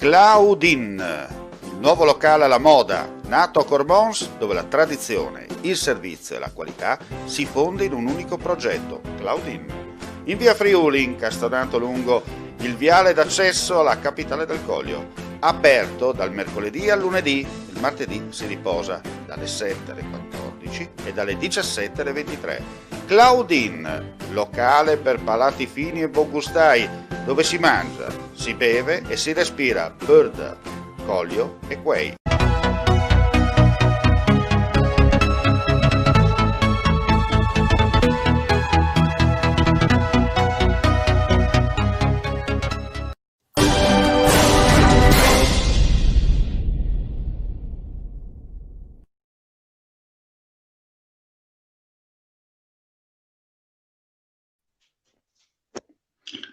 Claudin, il nuovo locale alla moda, nato a Cormons, dove la tradizione, il servizio e la qualità si fonde in un unico progetto, Claudin. In via Friuli, incastonato lungo il viale d'accesso alla capitale del Coglio. Aperto dal mercoledì al lunedì, il martedì si riposa dalle 7 alle 14 e dalle 17 alle 23. Claudin, locale per palati fini e buongustai, dove si mangia, si beve e si respira bird, Coglio e quei.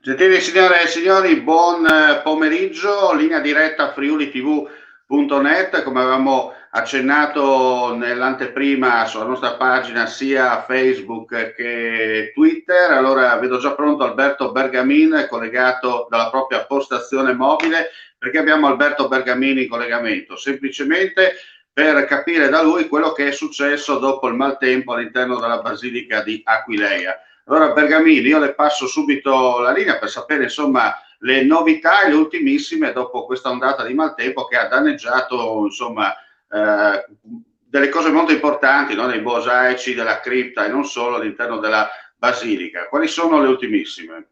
Gentili signore e signori, buon pomeriggio, linea diretta friulitv.net, come avevamo accennato nell'anteprima sulla nostra pagina sia Facebook che Twitter. Allora vedo già pronto Alberto Bergamin collegato dalla propria postazione mobile. Perché abbiamo Alberto Bergamin in collegamento? Semplicemente per capire da lui quello che è successo dopo il maltempo all'interno della Basilica di Aquileia. Allora Bergamini, io le passo subito la linea per sapere insomma le novità e le ultimissime dopo questa ondata di maltempo che ha danneggiato insomma delle cose molto importanti, no? Dei mosaici, della cripta e non solo all'interno della basilica. Quali sono le ultimissime?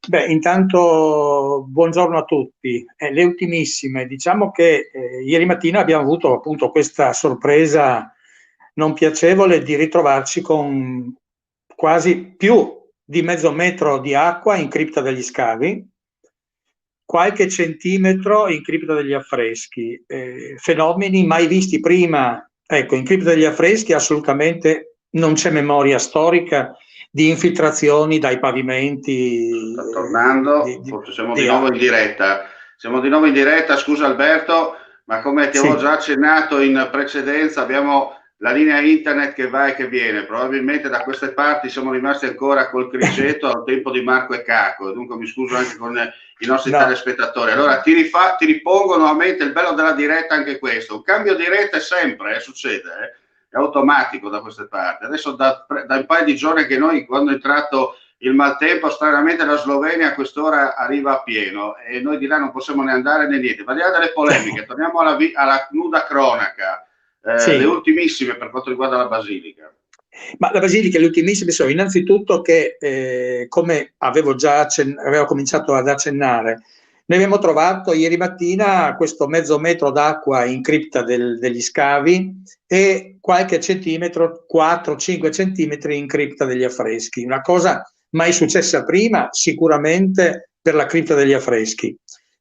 Beh, intanto buongiorno a tutti. Le ultimissime, diciamo che ieri mattina abbiamo avuto appunto questa sorpresa non piacevole di ritrovarci con quasi più di mezzo metro di acqua in cripta degli scavi, qualche centimetro in cripta degli affreschi, fenomeni mai visti prima. Ecco, in cripta degli affreschi assolutamente non c'è memoria storica di infiltrazioni dai pavimenti. Sta tornando, forse siamo di nuovo in diretta. Siamo di nuovo in diretta, scusa Alberto, ma come ti avevo già accennato in precedenza, abbiamo la linea internet che va e che viene. Probabilmente da queste parti siamo rimasti ancora col criceto al tempo di Marco e Caco, dunque mi scuso anche con i nostri telespettatori. Allora ti ripongo nuovamente, il bello della diretta è anche questo, un cambio di rete sempre, succede, è automatico da queste parti. Adesso da un paio di giorni che noi, quando è entrato il maltempo, stranamente la Slovenia a quest'ora arriva a pieno e noi di là non possiamo né andare né niente. Parliamo delle polemiche, torniamo alla nuda cronaca. Le ultimissime per quanto riguarda la Basilica. Ma la Basilica, le ultimissime sono innanzitutto che, come avevo cominciato ad accennare, noi abbiamo trovato ieri mattina questo mezzo metro d'acqua in cripta degli scavi e qualche centimetro, 4-5 centimetri in cripta degli affreschi. Una cosa mai successa prima, sicuramente per la cripta degli affreschi.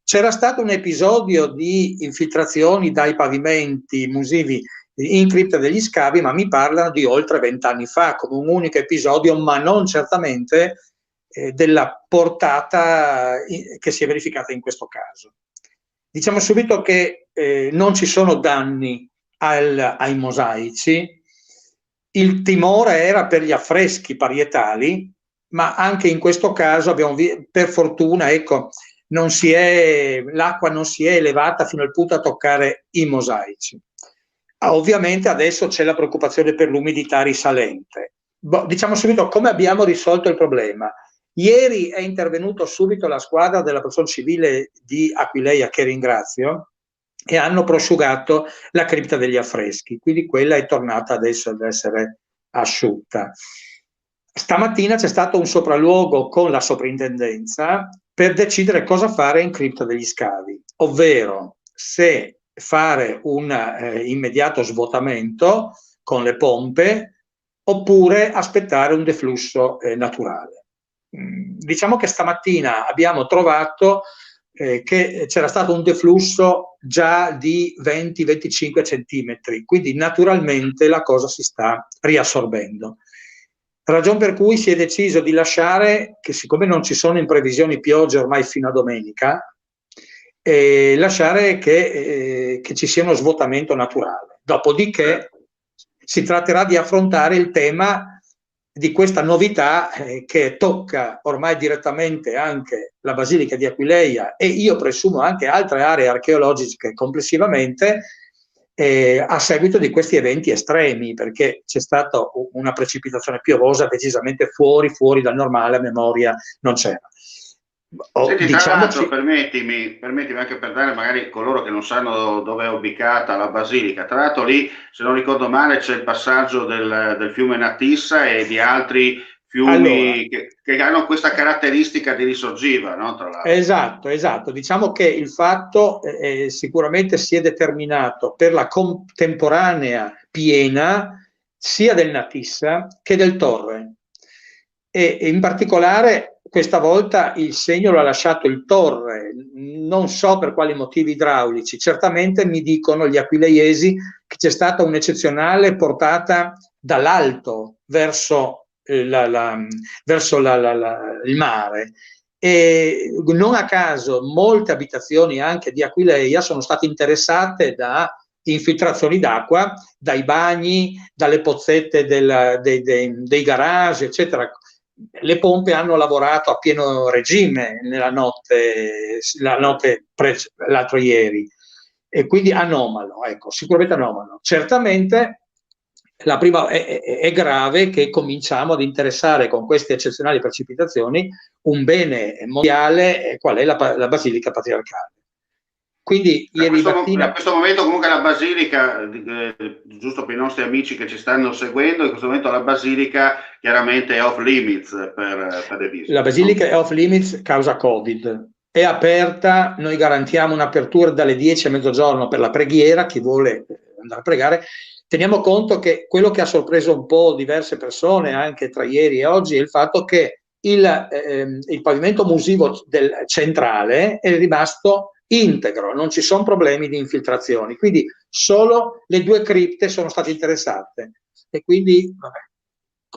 C'era stato un episodio di infiltrazioni dai pavimenti musivi in cripta degli scavi, ma mi parlano di oltre 20 anni fa, come un unico episodio, ma non certamente della portata che si è verificata in questo caso. Diciamo subito che non ci sono danni ai mosaici, il timore era per gli affreschi parietali, ma anche in questo caso abbiamo per fortuna, ecco, l'acqua non si è elevata fino al punto a toccare i mosaici. Ovviamente adesso c'è la preoccupazione per l'umidità risalente. Diciamo subito come abbiamo risolto il problema. Ieri è intervenuto subito la squadra della Protezione Civile di Aquileia, che ringrazio, e hanno prosciugato la cripta degli affreschi, quindi quella è tornata adesso ad essere asciutta. Stamattina c'è stato un sopralluogo con la soprintendenza per decidere cosa fare in cripta degli scavi, ovvero se fare un immediato svuotamento con le pompe oppure aspettare un deflusso naturale. Diciamo che stamattina abbiamo trovato che c'era stato un deflusso già di 20-25 centimetri, quindi naturalmente la cosa si sta riassorbendo. Ragion per cui si è deciso di lasciare, che siccome non ci sono in previsioni piogge ormai fino a domenica, lasciare che ci sia uno svuotamento naturale. Dopodiché si tratterà di affrontare il tema di questa novità che tocca ormai direttamente anche la Basilica di Aquileia e io presumo anche altre aree archeologiche complessivamente, a seguito di questi eventi estremi, perché c'è stata una precipitazione piovosa decisamente fuori dal normale, a memoria non c'era. Senti, tra l'altro, permettimi anche per dare magari coloro che non sanno dove è ubicata la Basilica, tra l'altro lì, se non ricordo male, c'è il passaggio del fiume Natissa e di altri fiumi che hanno questa caratteristica di risorgiva, no? Tra l'altro. Esatto. Diciamo che il fatto sicuramente si è determinato per la contemporanea piena sia del Natissa che del Torre. E in particolare questa volta il segno l'ha lasciato il Torre, non so per quali motivi idraulici, certamente mi dicono gli aquileiesi che c'è stata un'eccezionale portata dall'alto verso il mare e non a caso molte abitazioni anche di Aquileia sono state interessate da infiltrazioni d'acqua, dai bagni, dalle pozzette dei garage, eccetera. Le pompe hanno lavorato a pieno regime l'altro ieri, e quindi anomalo, ecco, sicuramente anomalo. Certamente la prima è grave che cominciamo ad interessare con queste eccezionali precipitazioni un bene mondiale, qual è la Basilica Patriarcale. Quindi ieri mattina... In questo momento comunque la Basilica, giusto per i nostri amici che ci stanno seguendo, in questo momento la Basilica chiaramente è off limits per le visite. La Basilica è off limits causa Covid. È aperta, noi garantiamo un'apertura dalle 10 a mezzogiorno per la preghiera, chi vuole andare a pregare. Teniamo conto che quello che ha sorpreso un po' diverse persone anche tra ieri e oggi è il fatto che il pavimento musivo centrale è rimasto integro, non ci sono problemi di infiltrazioni, quindi solo le 2 cripte sono state interessate e quindi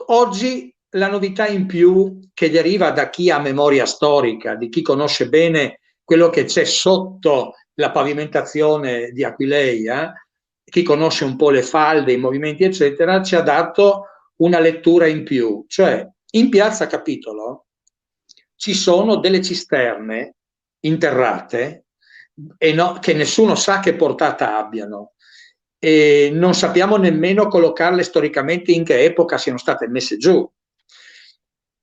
oggi la novità in più che deriva da chi ha memoria storica, di chi conosce bene quello che c'è sotto la pavimentazione di Aquileia, chi conosce un po' le falde, i movimenti eccetera, ci ha dato una lettura in più, cioè in piazza Capitolo ci sono delle cisterne interrate che nessuno sa che portata abbiano e non sappiamo nemmeno collocarle storicamente in che epoca siano state messe giù,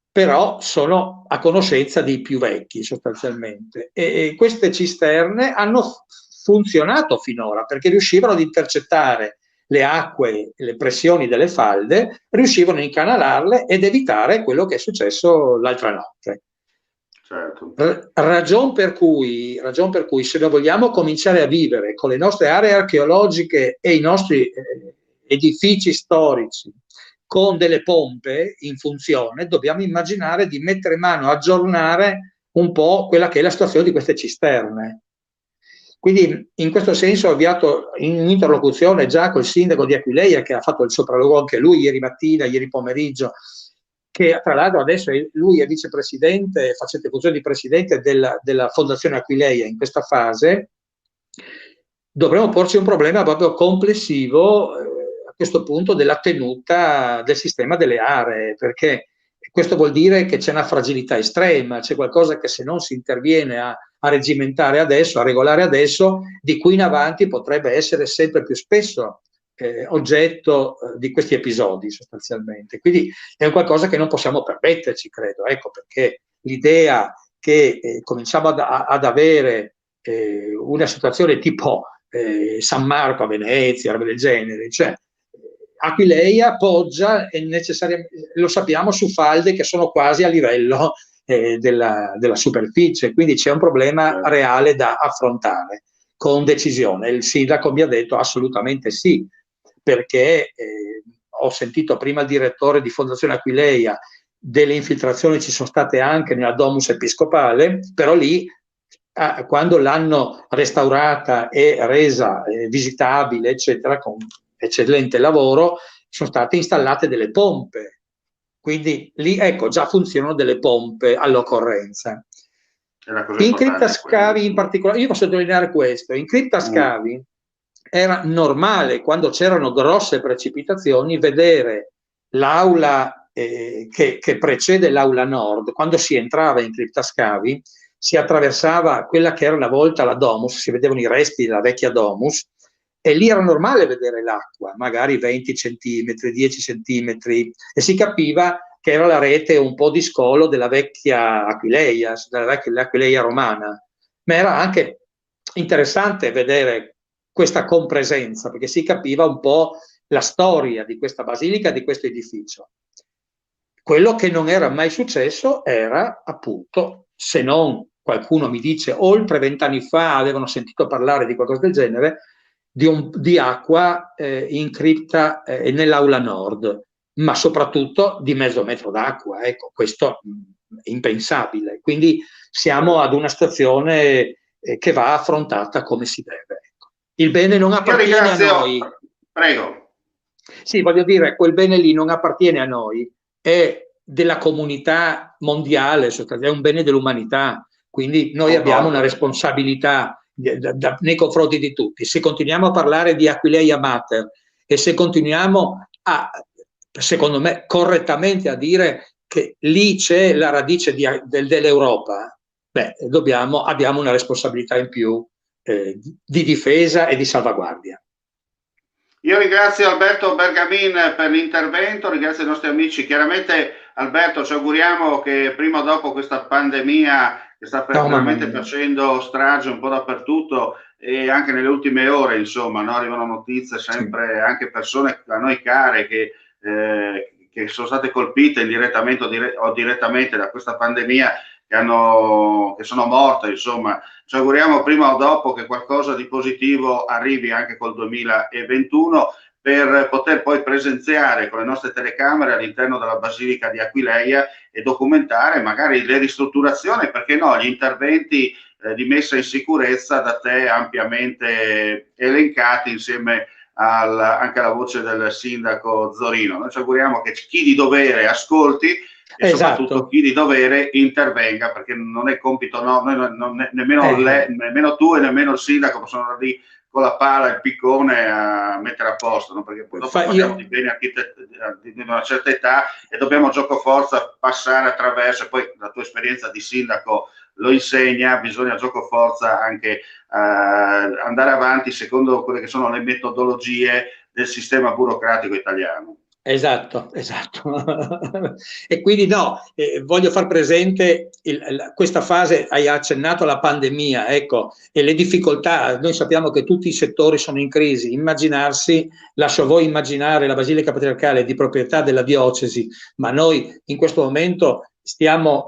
però sono a conoscenza dei più vecchi sostanzialmente e queste cisterne hanno funzionato finora perché riuscivano ad intercettare le acque, le pressioni delle falde, riuscivano a incanalarle ed evitare quello che è successo l'altra notte. Certo. Ragion per cui se noi vogliamo cominciare a vivere con le nostre aree archeologiche e i nostri edifici storici con delle pompe in funzione, dobbiamo immaginare di mettere mano, aggiornare un po' quella che è la situazione di queste cisterne. Quindi in questo senso ho avviato un'interlocuzione già col sindaco di Aquileia che ha fatto il sopralluogo anche lui ieri mattina, ieri pomeriggio, che tra l'altro adesso lui è vicepresidente, facente funzione di presidente della Fondazione Aquileia in questa fase. Dovremmo porci un problema proprio complessivo a questo punto della tenuta del sistema delle aree, perché questo vuol dire che c'è una fragilità estrema, c'è qualcosa che se non si interviene a regimentare adesso, a regolare adesso, di qui in avanti potrebbe essere sempre più spesso oggetto di questi episodi sostanzialmente. Quindi è un qualcosa che non possiamo permetterci, credo, ecco perché l'idea che cominciamo ad avere una situazione tipo San Marco a Venezia, roba del genere, cioè Aquileia poggia necessariamente, lo sappiamo, su falde che sono quasi a livello della superficie, quindi c'è un problema reale da affrontare con decisione. Il sindaco mi ha detto assolutamente sì, perché ho sentito prima il direttore di Fondazione Aquileia, delle infiltrazioni ci sono state anche nella Domus Episcopale, però lì quando l'hanno restaurata e resa visitabile, eccetera, con eccellente lavoro, sono state installate delle pompe. Quindi lì, ecco, già funzionano delle pompe all'occorrenza. In cripta scavi in particolare, io posso sottolineare questo, in cripta scavi era normale, quando c'erano grosse precipitazioni, vedere l'aula che precede l'Aula Nord, quando si entrava in Cripta Scavi, si attraversava quella che era una volta la Domus, si vedevano i resti della vecchia Domus, e lì era normale vedere l'acqua, magari 20 centimetri, 10 centimetri, e si capiva che era la rete un po' di scolo della vecchia Aquileia, l'Aquileia romana. Ma era anche interessante vedere questa compresenza, perché si capiva un po' la storia di questa basilica, di questo edificio. Quello che non era mai successo era, appunto, se non qualcuno mi dice oltre 20 anni fa avevano sentito parlare di qualcosa del genere, di acqua in cripta nell'Aula Nord, ma soprattutto di mezzo metro d'acqua. Ecco, questo è impensabile. Quindi siamo ad una situazione che va affrontata come si deve. Ecco. Il bene non appartiene a noi. Prego. Sì, voglio dire, quel bene lì non appartiene a noi, è della comunità mondiale, è un bene dell'umanità. Quindi noi abbiamo una responsabilità nei confronti di tutti. Se continuiamo a parlare di Aquileia Mater e se continuiamo secondo me, correttamente a dire che lì c'è la radice dell'Europa, abbiamo una responsabilità in più di difesa e di salvaguardia. Io ringrazio Alberto Bergamin per l'intervento, ringrazio i nostri amici. Chiaramente, Alberto, ci auguriamo che prima o dopo questa pandemia che sta veramente facendo strage un po' dappertutto, e anche nelle ultime ore, insomma, no? Arrivano notizie sempre, anche persone a noi care che sono state colpite indirettamente o direttamente da questa pandemia, che sono morte, insomma. Ci auguriamo prima o dopo che qualcosa di positivo arrivi anche col 2021 per poter poi presenziare con le nostre telecamere all'interno della Basilica di Aquileia e documentare magari le ristrutturazioni, perché no, gli interventi di messa in sicurezza da te ampiamente elencati insieme anche alla voce del sindaco Zorino. Noi ci auguriamo che chi di dovere ascolti e soprattutto chi di dovere intervenga, perché non è compito nemmeno tu e nemmeno il sindaco possono andare lì con la pala e il piccone a mettere a posto, no? Perché poi dopo parliamo di beni di una certa età e dobbiamo gioco forza passare attraverso, e poi la tua esperienza di sindaco lo insegna, bisogna gioco forza anche andare avanti secondo quelle che sono le metodologie del sistema burocratico italiano. Esatto. E quindi voglio far presente questa fase, hai accennato alla pandemia, ecco, e le difficoltà. Noi sappiamo che tutti i settori sono in crisi. Lascio a voi immaginare la Basilica Patriarcale di proprietà della diocesi, ma noi in questo momento stiamo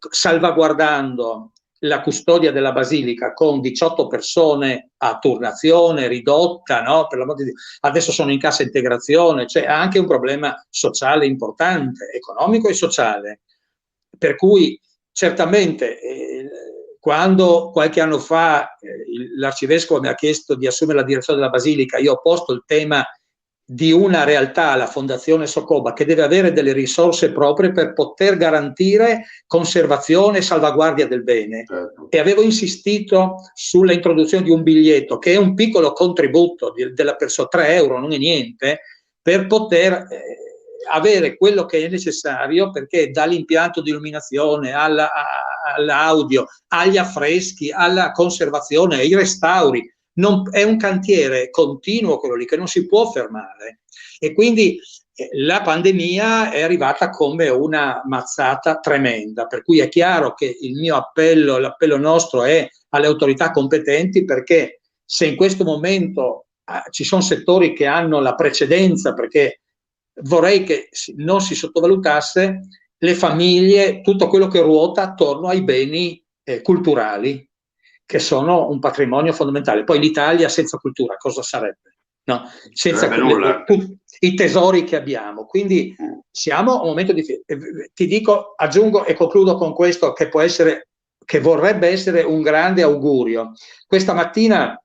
salvaguardando la custodia della Basilica con 18 persone a turnazione ridotta, no? Per l'amor di Dio. Adesso sono in cassa integrazione, c'è anche un problema sociale importante, economico e sociale, per cui certamente quando qualche anno fa l'arcivescovo mi ha chiesto di assumere la direzione della Basilica, io ho posto il tema di una realtà, la Fondazione Socoba, che deve avere delle risorse proprie per poter garantire conservazione e salvaguardia del bene. E avevo insistito sulla introduzione di un biglietto, che è un piccolo contributo della persona, 3 euro, non è niente, per poter avere quello che è necessario, perché dall'impianto di illuminazione all'audio, agli affreschi, alla conservazione, ai restauri, è un cantiere continuo quello lì, che non si può fermare. E quindi la pandemia è arrivata come una mazzata tremenda, per cui è chiaro che il mio appello, l'appello nostro è alle autorità competenti, perché se in questo momento ci sono settori che hanno la precedenza, perché vorrei che non si sottovalutasse le famiglie, tutto quello che ruota attorno ai beni culturali, che sono un patrimonio fondamentale. Poi l'Italia senza cultura cosa sarebbe? No? Senza i tesori che abbiamo. Quindi siamo a un momento ti dico, aggiungo e concludo con questo, che vorrebbe essere un grande augurio. Questa mattina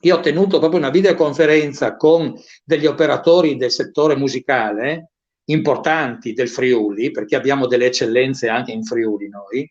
io ho tenuto proprio una videoconferenza con degli operatori del settore musicale importanti del Friuli, perché abbiamo delle eccellenze anche in Friuli noi,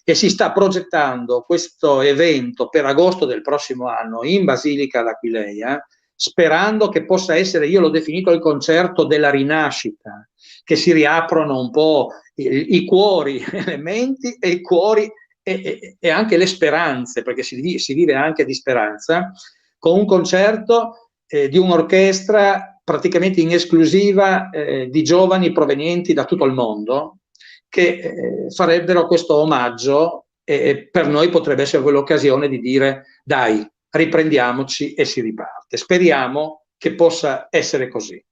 e si sta progettando questo evento per agosto del prossimo anno in Basilica d'Aquileia, sperando che possa essere, io l'ho definito il concerto della rinascita, che si riaprono un po' i cuori, le menti e i cuori e anche le speranze, perché si vive anche di speranza, con un concerto di un'orchestra praticamente in esclusiva di giovani provenienti da tutto il mondo, che farebbero questo omaggio, e per noi potrebbe essere quell'occasione di dire dai, riprendiamoci e si riparte. Speriamo che possa essere così.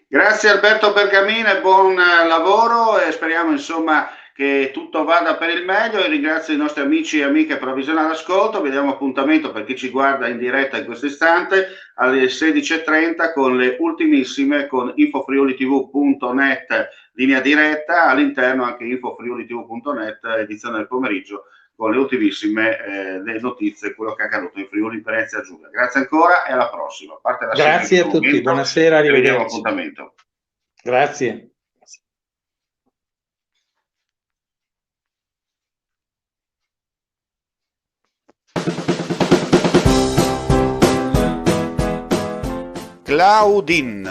Grazie Alberto Bergamini, buon lavoro e speriamo insomma che tutto vada per il meglio, e ringrazio i nostri amici e amiche per la visione all'ascolto. Vi diamo appuntamento, per chi ci guarda in diretta in questo istante, alle 16:30 con le ultimissime, con infofriulitv.net linea diretta, all'interno anche infofriulitv.net edizione del pomeriggio, con le ultimissime le notizie, quello che è accaduto in Friuli, Venezia Giulia. Grazie ancora e alla prossima. Grazie a tutti, buonasera, arrivederci. Vediamo appuntamento. Grazie. Claudin,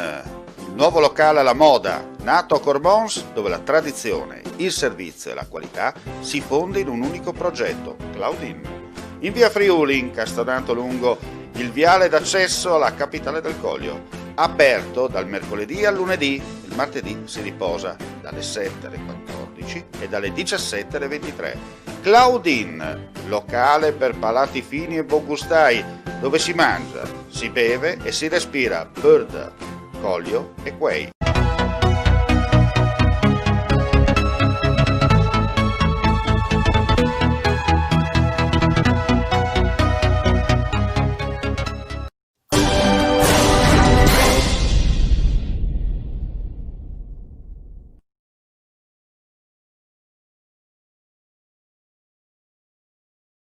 il nuovo locale alla moda, nato a Cormons, dove la tradizione, il servizio e la qualità si fonde in un unico progetto, Claudin. In via Friuli, incastonato lungo il viale d'accesso alla capitale del Coglio. Aperto dal mercoledì al lunedì, il martedì si riposa dalle 7 alle 14 e dalle 17 alle 23. Claudin, locale per palati fini e buongustai, dove si mangia, si beve e si respira bird, Coglio e quei.